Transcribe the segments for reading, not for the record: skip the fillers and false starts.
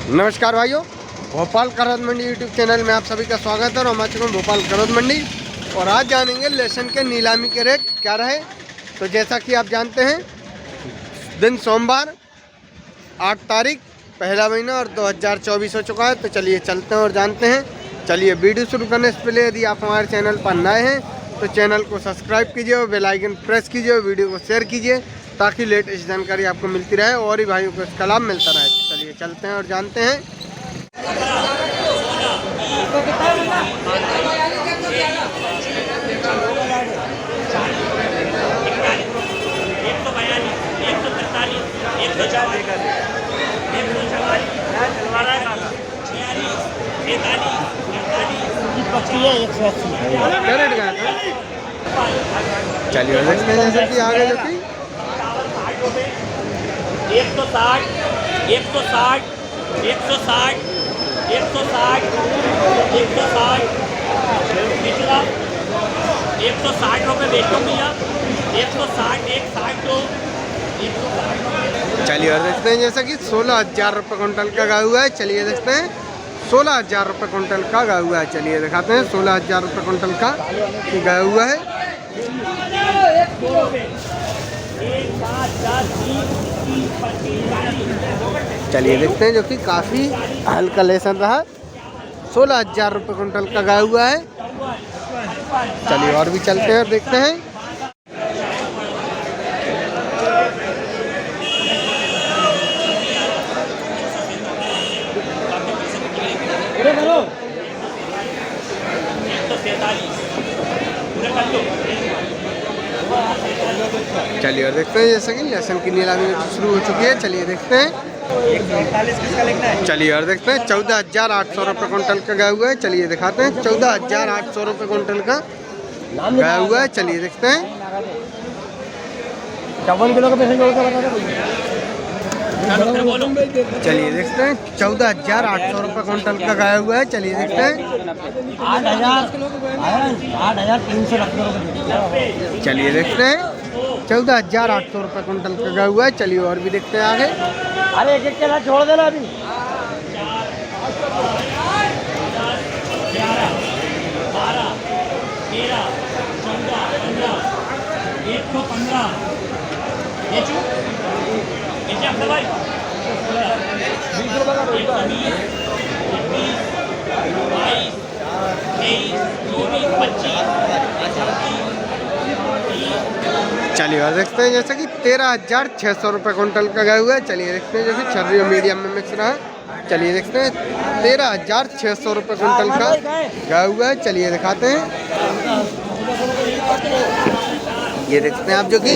नमस्कार भाइयों, भोपाल खरौद मंडी YouTube channel में आप सभी का स्वागत है। और हम आ चुके हैं भोपाल खरौद मंडी और आज जानेंगे लहसुन के नीलामी के रेट क्या रहे। तो जैसा कि आप जानते हैं, दिन सोमवार 8 तारीख पहला महीना और 2024 हो चुका है। तो चलिए चलते हैं और जानते हैं। चलिए वीडियो शुरू करने से पहले यदि आप हमारे चैनल पर नए हैं तो चैनल को सब्सक्राइब कीजिए और बेल आइकन प्रेस कीजिए और वीडियो को शेयर कीजिए ताकि लेटेस्ट जानकारी आपको मिलती रहे और ही भाइयों को इसका लाभ मिलता रहे। चलिए चलते हैं और जानते हैं। क्या रेट गया था? चलिए देखते हैं जैसे कि आगे जो कि 160 160 160 160 160 निचला 160 रुपये बेचो भैया 160 160 दो 160। चलिए और देखते हैं जैसा कि 16,000 रुपये कुंटल का गाय हुआ है। चलिए देखते हैं 16,000 रुपये कुंटल का गाय हुआ है। चलिए दिखाते हैं 16,000 रुपये कुंटल का गाय हुआ है। चलिए देखते हैं जो कि काफ़ी हल्का लेसन रहा। 16,000 रुपये कुंटल का गाय हुआ है। चलिए और भी चलते हैं और देखते हैं। चलिए और देखते हैं जैसे कि लहसुन की नीलामी शुरू हो चुकी है। चलिए देखते हैं। चलिए और देखते हैं 14,800 रुपये कुंटल का गाय हुआ है। चलिए दिखाते हैं 14,800 रुपये कुंटल का गाय हुआ है। चलिए देखते हैं 54 किलो का पैसे जोड़ के बता दो। चलिए देखते हैं 14,800 रुपये कुंटल का गाय हुआ है। चलिए देखते हैं 8,390 चलिए देखते हैं 14,800 रुपये कुंटल का गाय हुआ है। चलिए और भी देखते हैं आगे। अरे एक एक के साथ छोड़ देना अभी। 115 चलिए और देखते हैं जैसे कि 13,600 रुपये कुंटल का गाय हुआ है। चलिए देखते हैं जो कि छर्री और मीडियम में मिक्स रहा है। चलिए देखते हैं 13,600 रुपये कुंटल का गाय हुआ है। चलिए दिखाते हैं। ये देखते हैं आप जो कि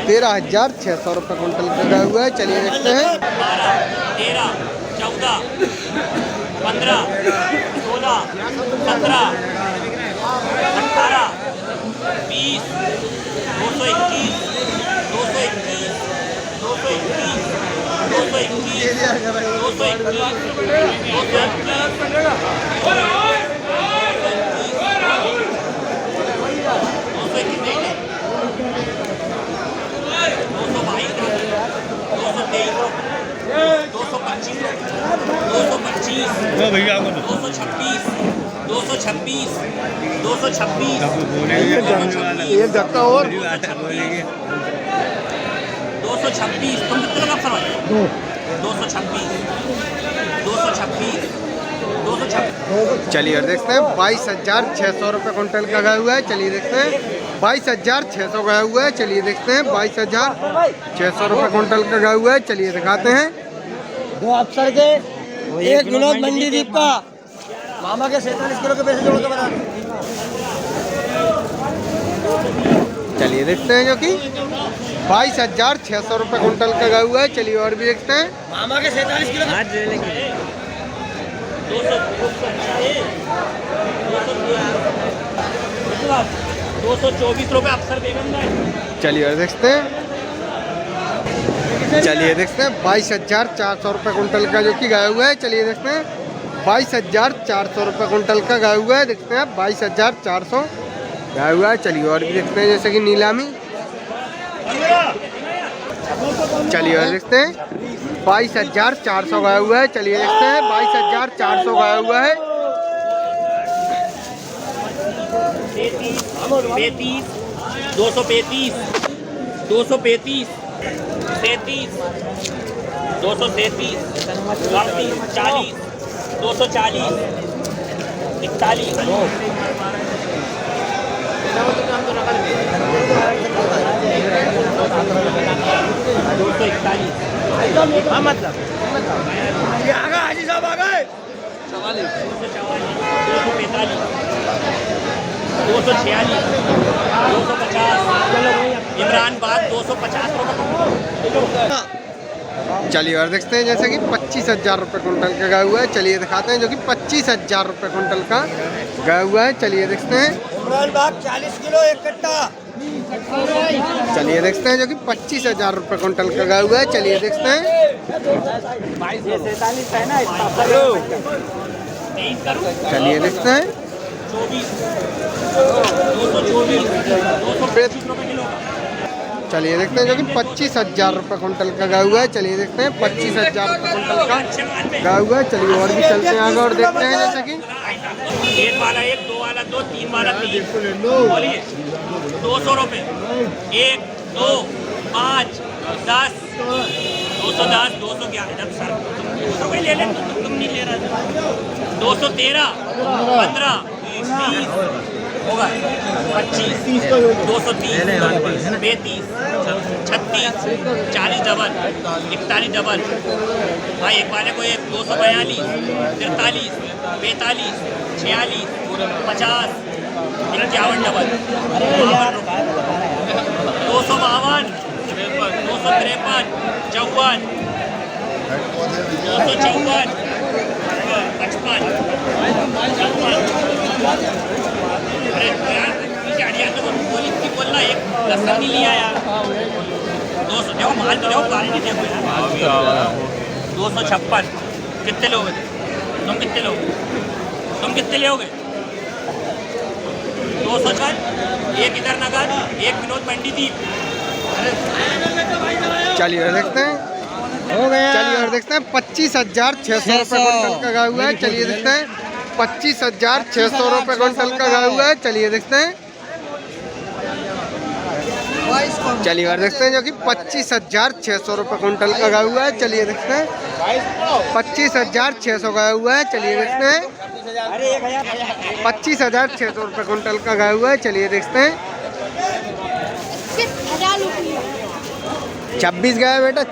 13,600 रुपये कुंटल का गाय हुआ है। चलिए देखते हैं 13 14 15 16 17 18 20 221 221 221 ये धक्का और 226 तुम कितने लगा फरवरी 226 चलिए और देखते हैं 22,600 रुपये कुंटल का गाय हुआ है। चलिए देखते हैं 22,600 गाय हुआ है। चलिए देखते हैं 22,600 रुपये कुंटल का गाय हुआ है। चलिए दिखाते हैं 2 अफसर के एक विनोद मंडी दीप का मामा के 47 किलो के पैसे जोड़ के बता। चलिए देखते हैं जो कि 22,600 रुपये कुंटल का गाय हुआ है। चलिए और भी देखते हैं। मामा के 47 किलो 224 रुपये अफसर बेगम। चलिए और देखते हैं। चलिए देखते हैं 22,400 रुपये कुंटल का जो कि गाय हुआ है। चलिए देखते हैं 22,400 रुपये कुंटल का गाय हुआ है। देखते हैं 22,400 गाय हुआ है। चलिए और भी देखते हैं जैसे कि नीलामी चलिए और देखते हैं 22,400 गया हुआ है। चलिए देखते हैं 22,400 गया हुआ है। 35, 235, 235, 33, 233, 38, 40, 240, 41, 241, हाँ मतलब ये आ गए हाजी साहब आ गए। 245, 246, 250, इमरान बाद 250 रुपये। चलिए और देखते हैं जैसे कि 25,000 रुपये कुंटल का गया हुआ है। चलिए दिखाते हैं जो कि 25,000 रुपये कुंटल का गया हुआ है। चलिए देखते हैं इमरान बाग 40 किलो एक कट्टा। चलिए देखते हैं जो कि 25,000 रुपये कुंटल का गया हुआ है। चलिए देखते हैं 47 है ना, चलिए देखते हैं 24, 224, 225 रुपये किलो। चलिए देखते हैं जो कि 25,000 रुपये कुंटल का गया हुआ है। चलिए देखते हैं 25,000 रुपये कुंटल का गया हुआ है। चलिए और भी चलते हैं आगे और देखते हैं जैसे कि एक वाला 1, 2 वाला 2, 3 वाला 3। बोलिए 200 रुपये। 1, 2, 5, 10, 210, 211। सर तुम ले ले, तुम नहीं ले रहा। 213, 15, 20 होगा, 25, 230, 35, 36, 40 डबल, 41 डबल। हाँ एक वाले को 242, 43, 45, 46, 50, 51 डबल, 52 रुपये, 252, 253, 54, 254, 55, 54। अरे यार गाड़ियाँ तो बोलना, एक लसन नहीं लिया यार। 200 देखो, माल तो देखो, क्वालिटी देखो यार। 256। कितने लोगे तुम? कितने लोगे तुम? कितने लोगे? 200 चल, एक इधर नगर, एक विनोद मंडी थी। चलिए और देखते हैं हो गया। चलिए और देखते हैं 25,600 रुपये कुंटल का गया हुआ है। चलिए देखते हैं 25,600 रुपये कुंटल का गया हुआ है। चलिए देखते हैं चलिए और देखते हैं जो कि 25,600 रुपये कुंटल का गया हुआ है। चलिए देखते हैं 25,600 गया हुआ है। चलिए देखते हैं 25,600 रुपये कुंटल का गया हुआ है। चलिए देखते हैं 26 गया बेटा,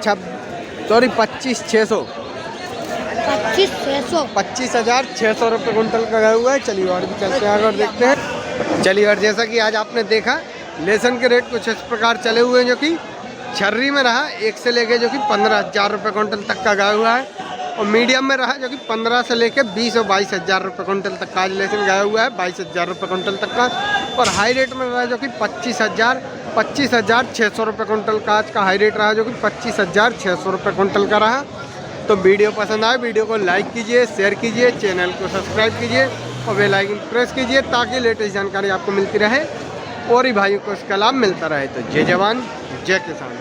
25,600 25,600 रुपये कुंटल का गया हुआ है। चलिए और भी चलते हैं आगे और देखते हैं। चलिए और जैसा कि आज आपने देखा लहसुन के रेट कुछ इस प्रकार चले हुए हैं जो कि छर्री में रहा 1 से लेके जो कि 15,000 रुपये कुंटल तक का गया हुआ है, और मीडियम में रहा जो कि 15 से लेके 20 और 22,000 रुपये कुंटल तक का आज लहसुन गया हुआ है, 22,000 रुपये कुंटल तक का। और हाई रेट में रहा जो कि 25,600 रुपये कुंटल का आज का हाई रेट रहा जो कि 25,600 रुपये कुंटल का रहा। तो वीडियो पसंद आए वीडियो को लाइक कीजिए, शेयर कीजिए, चैनल को सब्सक्राइब कीजिए और बेल आइकन प्रेस कीजिए ताकि लेटेस्ट जानकारी आपको मिलती रहे और ही भाइयों को इसका लाभ मिलता रहे। तो जय जवान जय किसान।